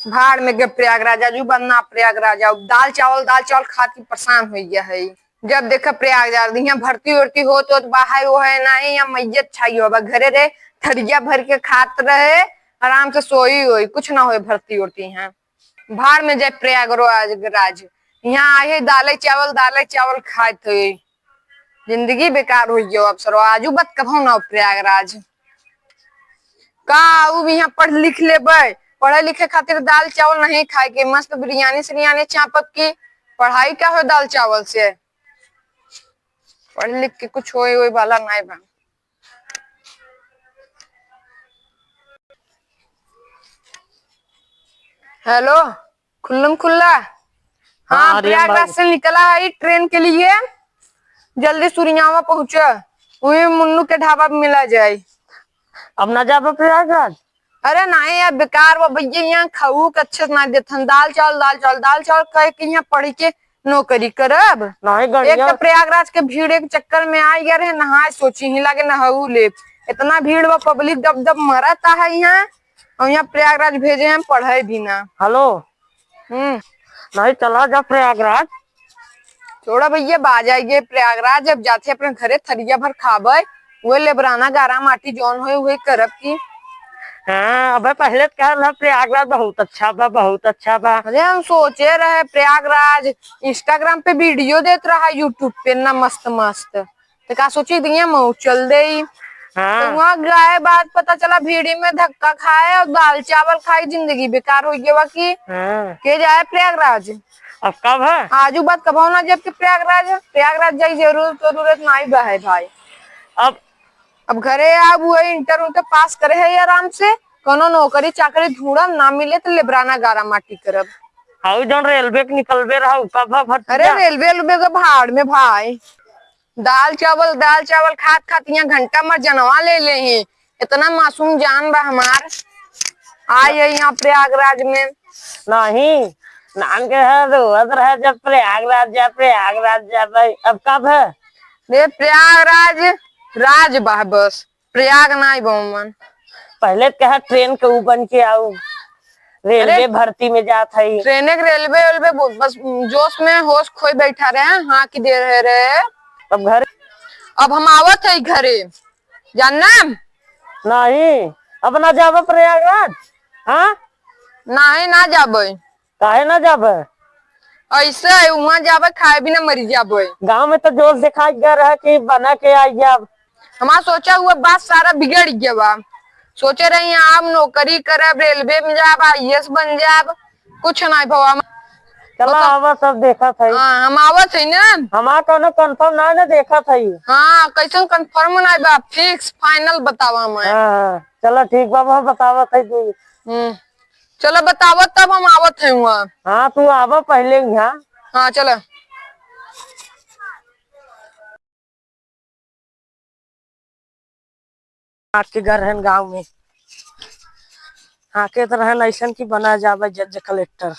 भाड़ में गए प्रयागराज, आजू बनना प्रयागराज, दाल चावल खा के परेशान हो गया है। जब देखा प्रयागराज यहाँ भर्ती उर्ती हो तो बाहर वो है ना यहाँ मैयत छाई हो घरे रे थरिया भर के खात रहे आराम से सोई हुई कुछ ना हो भर्ती उर्ती यहाँ। भाड़ में जाए प्रयागराज यहाँ आए दाले चावल खाते हुए जिंदगी बेकार हो गयो। अब सर आजू बात कहो ना प्रयागराज का यहाँ पढ़ लिख ले पढ़े लिखे खातिर दाल चावल नहीं खाए के मस्त बिरयानी सरियानी चापक की पढ़ाई क्या हो दाल चावल से पढ़ लिख के कुछ होए वाला नहीं बा। हेलो खुल्लम खुल्ला। हाँ प्रयागराज से निकला है ट्रेन के लिए, जल्दी सुरियावा पहुंचे वही मुन्नू के ढाबा पे मिला जाए। अब ना जा प्रयागराज? अरे नहीं यार बेकार वो भैया यहाँ खाऊ के अच्छे से ना देते दाल चावल कह के यहाँ पढ़ के नौकरी करब नहीं। एक तो प्रयागराज के भीड़ एक चक्कर में आ गया रहे नहाए सोची ही लागे नहाऊ ले इतना भीड़ वो पब्लिक दब दब मरता है यहाँ और यहाँ प्रयागराज भेजे हम पढ़े भी ना। हेलो नहीं चला जा प्रयागराज। छोड़ा भैया बा जाइए प्रयागराज जब जाते अपने घरे थरिया भर खाबे वो लेबराना गारा माटी जौन हो वही करब की। हाँ अबे पहले कह रहा प्रयागराज बहुत अच्छा बा। अरे हम सोचे रहे प्रयागराज इंस्टाग्राम पे वीडियो देते रहा यूट्यूब पे ना मस्त मस्त तो क्या सोची दिए मऊ चल दे। हाँ। तो वहाँ गए बाद पता चला भीड़ी में धक्का खाए और दाल चावल खाई जिंदगी बेकार हो गया की। हाँ। के जाए प्रयागराज अब कब है? आजू बात कब होना जबकि प्रयागराज जाई जरूरत नहीं बा है भाई। अब घरे अब वो इंटर तो पास करे है आराम से कोनो नौकरी चाकरी ढूंढब ना मिले तो लेबराना गारा माटी करब। हाउ जौन रेलवे के निकलबे रहा कब? अरे रेलवे के भाड़ में भाई दाल चावल खात यहाँ घंटा मर जनवा ले ही इतना मासूम जान बा हमार आए यहाँ प्रयागराज में नहीं नान के है रोज रहे जब प्रयागराज जा भाई। अब कब है? रे प्रयागराज बा बस प्रयाग नहीं बहुमन। पहले कहा ट्रेन के बन के आऊ रेलवे भर्ती में जात है रेलवे बस जोश में होश खोई बैठा रहे हाँ की दे रहे। अब घर अब हम आवत है घरे जानना नहीं अब ना जाब प्रयागराज। हाँ नहीं ना जाबे काहे ना जाब ऐसे वहाँ जाबे खाए भी ना मरी जाबे। गाँव में तो जोश दिखाई गया रहा कि बना के आई जाब हमारा सोचा हुआ बात सारा बिगड़ गया बा। सोचे रहे आप नौकरी करब रेलवे में जाब IAS बन जाब कुछ नहीं भवा चला आवा सब देखा था। हाँ हम आवत है ना हमारा कोनो कंफर्म ना देखा था। हाँ कैसे कंफर्म नहीं बा फिक्स फाइनल बतावा मैं। हाँ चलो ठीक बाबा बतावा था तू। चलो बतावत तब हम आवत है वहाँ। हाँ तू आवा पहले यहाँ। हाँ चलो के घर है गाँव में आके तो रहन ऐसा की बना जावे जज कलेक्टर।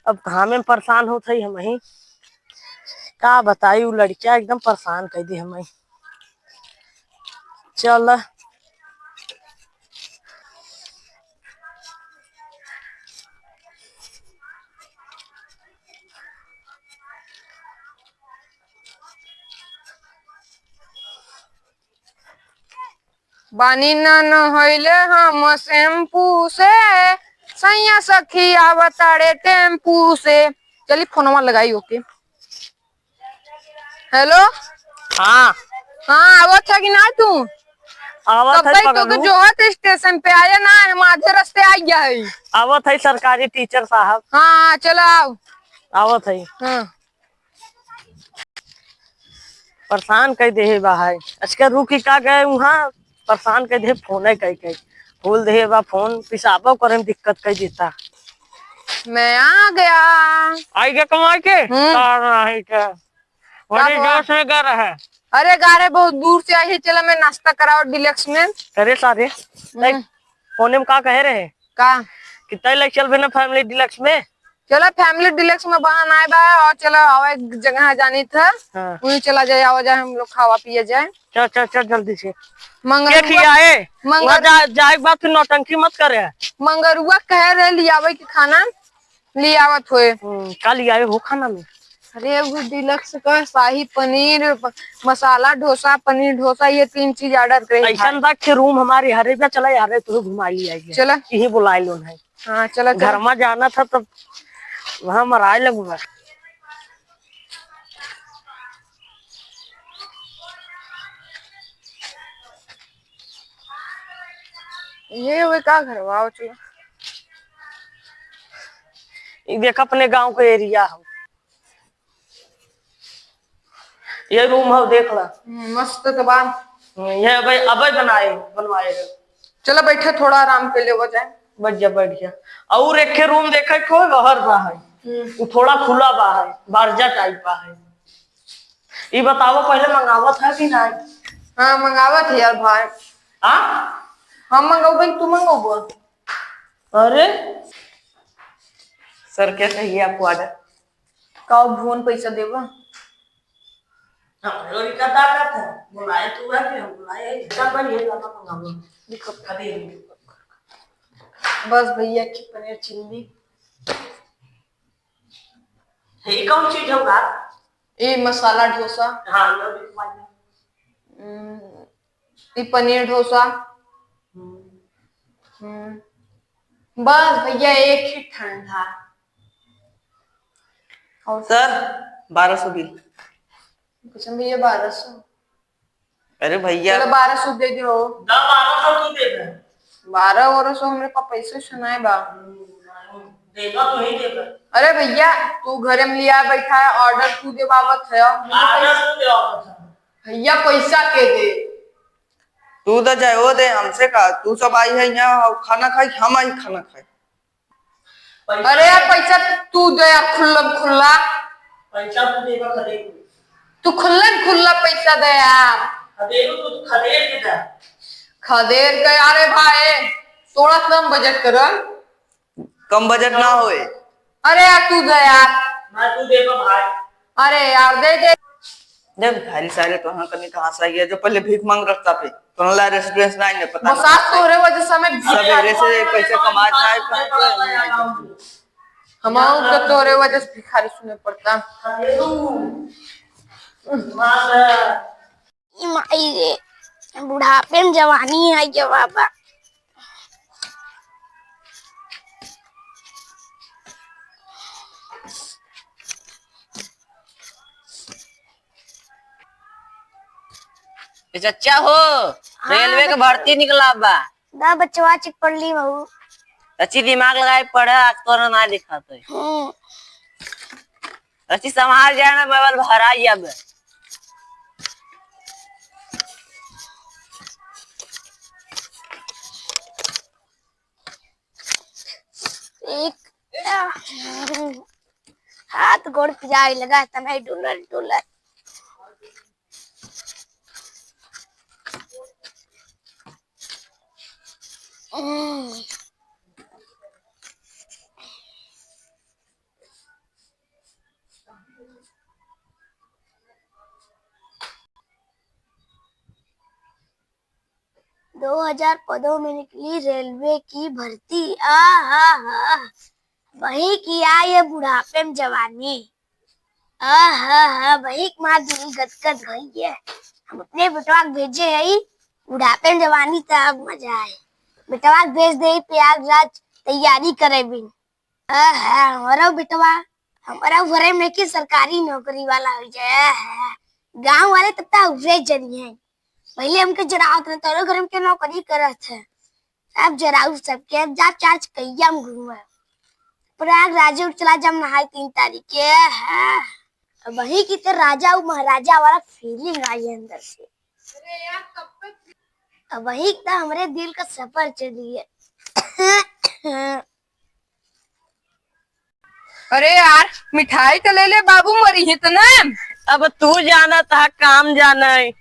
अब हमें परेशान होते ही हम ही का बताई लड़कियां एकदम परेशान कर दी हमें। चल बानी न होइले हम शैम्पू से सैया सखी आवताड़े टेम्पू से। चली फोनवा लगाई ओके। हेलो हाँ आवत है कि ना तू? आवत है तो जो है स्टेशन पे आया ना हम आधे रास्ते आ गया है। आवत है सरकारी टीचर साहब। हाँ चलो आओ आवत है। हाँ परेशान कर दे भाई अच्छा रुकी का गए वहाँ परेशान कर दे फोन कह खोल दे बा फोन पिसाबो करे में दिक्कत कर देता। मैं आ गया आई के कमाई के बड़ी जोश में कर रहा है। अरे गारे बहुत दूर से आई है चला मैं नाश्ता कराओ डिलक्स में। अरे सारे फोन में का कह रहे का कितना लग चल ना फैमिली डिलक्स में? चलो फैमिली डिलक्स में बहाना आए बा और चलो आवा एक जगह जानी था हाँ। वही चला जाए आवा जाए हम लोग खावा पिए जाए। चल चल चल जल्दी से। क्या मंगरुआ किया है? मंगर जाए बात फिर नौटंकी मत करे। मंगरुआ कह रहे लियावे के खाना लियावत होए। कल ही आए हो खाना में। अरे वो डिलक्स का शाही पनीर मसाला डोसा पनीर डोसा ये 3 चीज ऑर्डर करे ऐसा तक के रूम हमारे हरे पे चला यार तू घुमा लिया चला यही बुलाए लो है। हाँ चला घर में जाना था तब वहां मराए लगूंगा। ये हुए का घर वाओ चलो देख अपने गांव का एरिया हो ये रूम हो देख ला मस्त तो बात ये भाई अब बनवाए चलो बैठे थोड़ा आराम कर ले हो जाए। बैठ जा और एक रूम देखे कोई बाहर बा है वो थोड़ा खुला बा है बारजा टाइप बा है। ये बताओ पहले मंगावत है कि नहीं? हाँ मंगावत है यार भाई। हाँ हम मंगाओ भाई तू मंगाओ बोल। अरे सर क्या चाहिए आपको ऑर्डर? का भून पैसा देवा बुलाए तू है कि हम बुलाए बस भैया की पनीर चिल्ली। ये कौन चीज होगा? ये मसाला डोसा। हाँ ये पनीर डोसा। बस भैया एक ही ठंडा। Sir 1200 bill. कुछ भैया 1200। अरे भैया चलो 1200 दे दो। 1200 तू दे दे 1200 हमरे पास पैसे सुनाए बा देगा तो ही देगा। अरे भैया तू घर में लिया बैठा है ऑर्डर तू दे बाबत है भैया पैसा के दे। तू तो जाए वो दे हमसे का तू सब आई है यहाँ खाना खाई हम आई खाना खाए। अरे यार पैसा तू दे यार खुल्ला खुल्ला पैसा तू देगा खरीद तू खुल्ला खुल्ला पैसा दे यार खरीद तू खरीद के दे खदेर गए। अरे भाई थोड़ा कम बजट कर। कम बजट ना होए। अरे यार तू दे यार मैं तू देगा भाई। अरे यार दे दे दे भिखारी सारे तो हाँ करने कहाँ से आई है जो पहले भीख मांग रखता पे तो ना रेस्टोरेंट ना नहीं पता बसात तो रे वजह से मैं सवेरे से पैसे कमाता है हमारे तो तोरे वजह से भिखारी सुने पड़ता। बुढ़ापे में जवानी है ये बाबा। चचा हो रेलवे के भर्ती निकला बा दा बच्चवा चिक पढ़ ली बहू। अच्छी दिमाग लगाए पढ़े आज तो ना दिखा तो अच्छी संभाल जाए ना बबल भरा अब एक हाथ गोड़ पिजाई लगा तनाई डुलर डुलर। दो 2000 पदों में निकली रेलवे की भर्ती। आहा वही किया ये बुढ़ापे में जवानी। आहा वही माँ दिल गदगद गई है। हम अपने बेटवा भेजे है बुढ़ापे में जवानी तब मजा आए। बेटवा भेज दे प्रयागराज तैयारी करे बिन। हमारा बेटवा हमारा घरे में की सरकारी नौकरी वाला हो जाए। गांव वाले तब तक उभरे जनी है। पहले हमके जराव था तोरे घर में के नौकरी करत है। अब जराव सबके जाप चार्ज कहिया हम घूमे प्रयागराज चला जब नहाए 3 तारीख के है। वही की तो राजा और महाराजा वाला फीलिंग आई है अंदर से। वही तो हमारे दिल का सफर चली है। अरे यार मिठाई तो ले ले बाबू मरी है तो ना। अब तू जाना था काम जाना है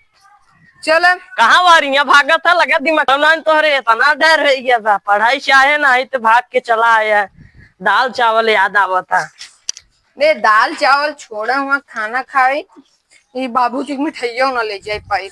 चल कहाँ वारियां भागा था लगा दिमाग तोहरे इतना डर है गया था पढ़ाई चाहे ना तो भाग के चला आया दाल चावल याद आवता। रे दाल चावल छोड़ा हुआ खाना खाए, ये बाबूजी की मिठाइयों ना ले जाए पाई।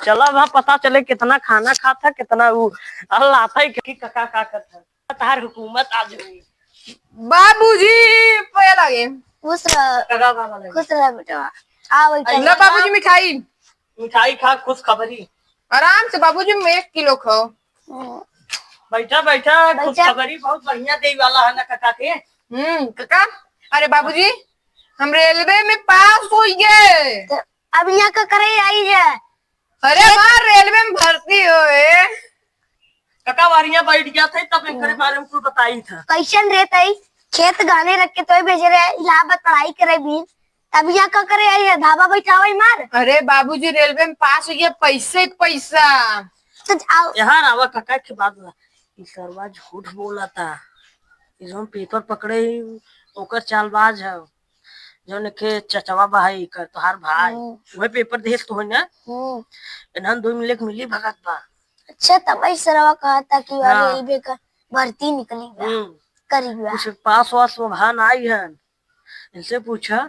चलो वहाँ पता चले कितना खाना खाता, कितना वो अल्लाह आता है कि कका का करता तार हुकूमत आ जाएगी। बाबूजी पे लगे खुश रह कका का लगे। खुश रह बेटा। आ वही लो बाबूजी मिठाई। मिठाई खा खुश खबरी। आराम से बाबूजी में 1 किलो खाओ। बैठा बैठा खुश खबरी बहुत बढ़िया दे वाला है ना कका के। काका, अरे बाबूजी हम रेलवे में पास हो गए। तो अब यहाँ का करे आई है। अरे माँ रेलवे में भर्ती होए। कका वारियां बैठ गया थे तब इनके बारे में कुछ बताई था। कैसन रहता है खेत गाने रख के तो भेजे रहे इलाहाबाद पढ़ाई करे भी। तब यहाँ का करे आई है ढाबा बैठा हुआ मार। अरे बाबूजी रेलवे में पास हो गया, पैसे पैसा। तो आओ यहाँ आवा कका के बात सरवा झूठ बोला था। इसमें पेपर पकड़े ही ओकर चालबाज है जो के चचवा भाई कर तोहार भाई वही पेपर देख तो है ना। इन्हन 2 मिले मिली भगत बा। अच्छा तब वही सरवा कहा था कि हाँ। रेलवे का भर्ती निकली बा, करी बा। कुछ पास वास भान आई है इनसे पूछा।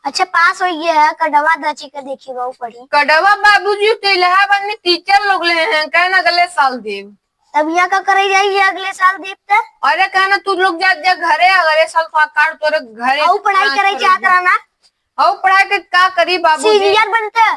अच्छा पास हो गया है कड़वा दची का देखी बहु पढ़ी। कड़वा बाबूजी तो इलाहाबाद में टीचर लोग ले हैं, कहना अगले साल देव। तब यहाँ का करे जाइए अगले साल देखते। अरे कहना तू लोग जा जा घरे, अगले साल तो कार्ड तोरे घरे और पढ़ाई करे चाहत रहना। और पढ़ाई के का करी बाबूजी? सीनियर बनते।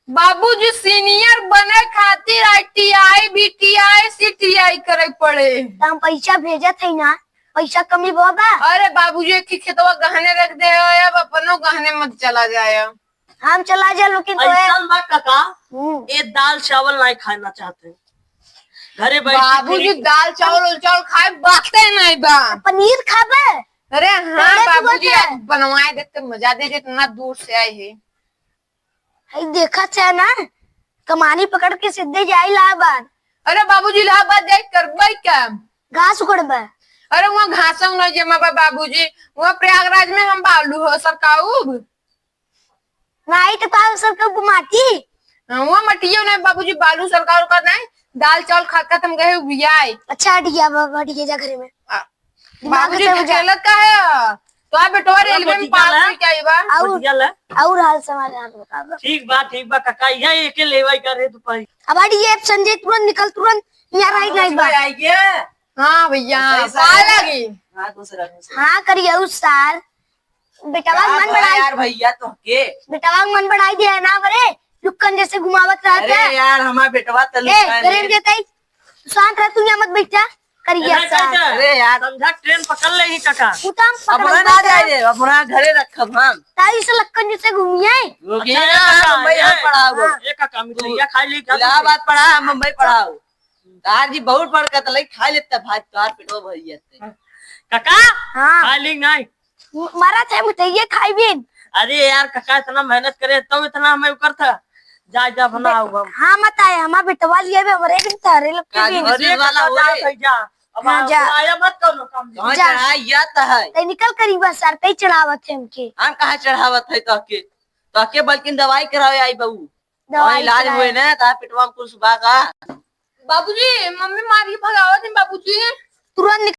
बाबूजी सीनियर बने खातिर ITI BTI CTI करे पड़े। तो हम पैसा भेजा थे ना, पैसा कमी बाबा। अरे बाबूजी एक ही खेतवा गहने रख दे, अब अपनो गहने मत चला जाए। हम चला जा लेकिन तो ऐसा बा कका हम्म। ये दाल चावल नहीं खाना चाहते घरे बैठ बाबूजी दाल चावल खाए बाते नहीं बा। पनीर खाबे। अरे हाँ पहले तो बाबूजी बोलते। आज बनवाए देते मजा दे, इतना दूर से आए है। हई देखा है ना कमानी पकड़ के सीधे जाए इलाहाबाद। अरे बाबूजी इलाहाबाद जाए करबई क्या? घास उखड़बे। अरे वहाँ घासा न जमा बा बाबूजी, वहाँ प्रयागराज में हम बालू हो सरकाऊब। नहीं तो तार सर का घुमाती। वहाँ मटियो नहीं बाबूजी, बालू सरकार का नहीं। दाल चावल खाकर तुम गए बियाए। अच्छा हटिया बाबा हटिया जा घरे में। बाबूजी दिमाग से खेलत का है तो आप बेटवा रेलवे में पास हो क्या बा? और हाल समाचार बता दो। ठीक बा कका यहाँ एके लेवाई करे तू पाई। अब हटिए संजय तुरंत निकल तुरंत यहाँ रही नहीं बा। आइए। हाँ भैया लगी। हाँ दूसरा हाँ करिए उस साल बेटावा मन बढ़ाई। यार भैया तो के बेटावा मन बढ़ाई दिया ना बरे लुक्कन जैसे घुमावत रहता है। अरे यार हमारा बेटवा तलु करे देता है शांत रह तू यहाँ मत बैठ जा करिए साल। अरे यार समझा ट्रेन पकड़ ले ही कका। उतम अपना ना जाए अपना घरे रखब हम ताई से लक्कन जैसे घूमिए। मुंबई में पढ़ाओ एक कका मिठाइया खा ली इलाहाबाद पढ़ा मुंबई पढ़ाओ। तार जी बहुत पढ़ कर तले खा लेता भात तार पेटो भर जाते। कका हाँ खा ली नहीं मारा थे मिठाइया खाई भी। अरे यार कका इतना मेहनत करे तब इतना हमें कर था जा जा बनाओ। हाँ मत आए हमारा बेटवा लिया भी हमारे भी तारे लोग के भी। अरे वाला हो रे। जा अब हाँ, जा। आया मत करो काम कहाँ जा। चढ़ाई जाता है ते निकल करीबा सर पे चढ़ावत थे हमके। हम कहाँ चढ़ावत है तो बल्कि दवाई करावे आई बहू दवाई इलाज कराए। हुए ना तार पेटवा में कुछ सुबह का। बाबूजी मम्मी मारी भगावत है बाबूजी। तुरंत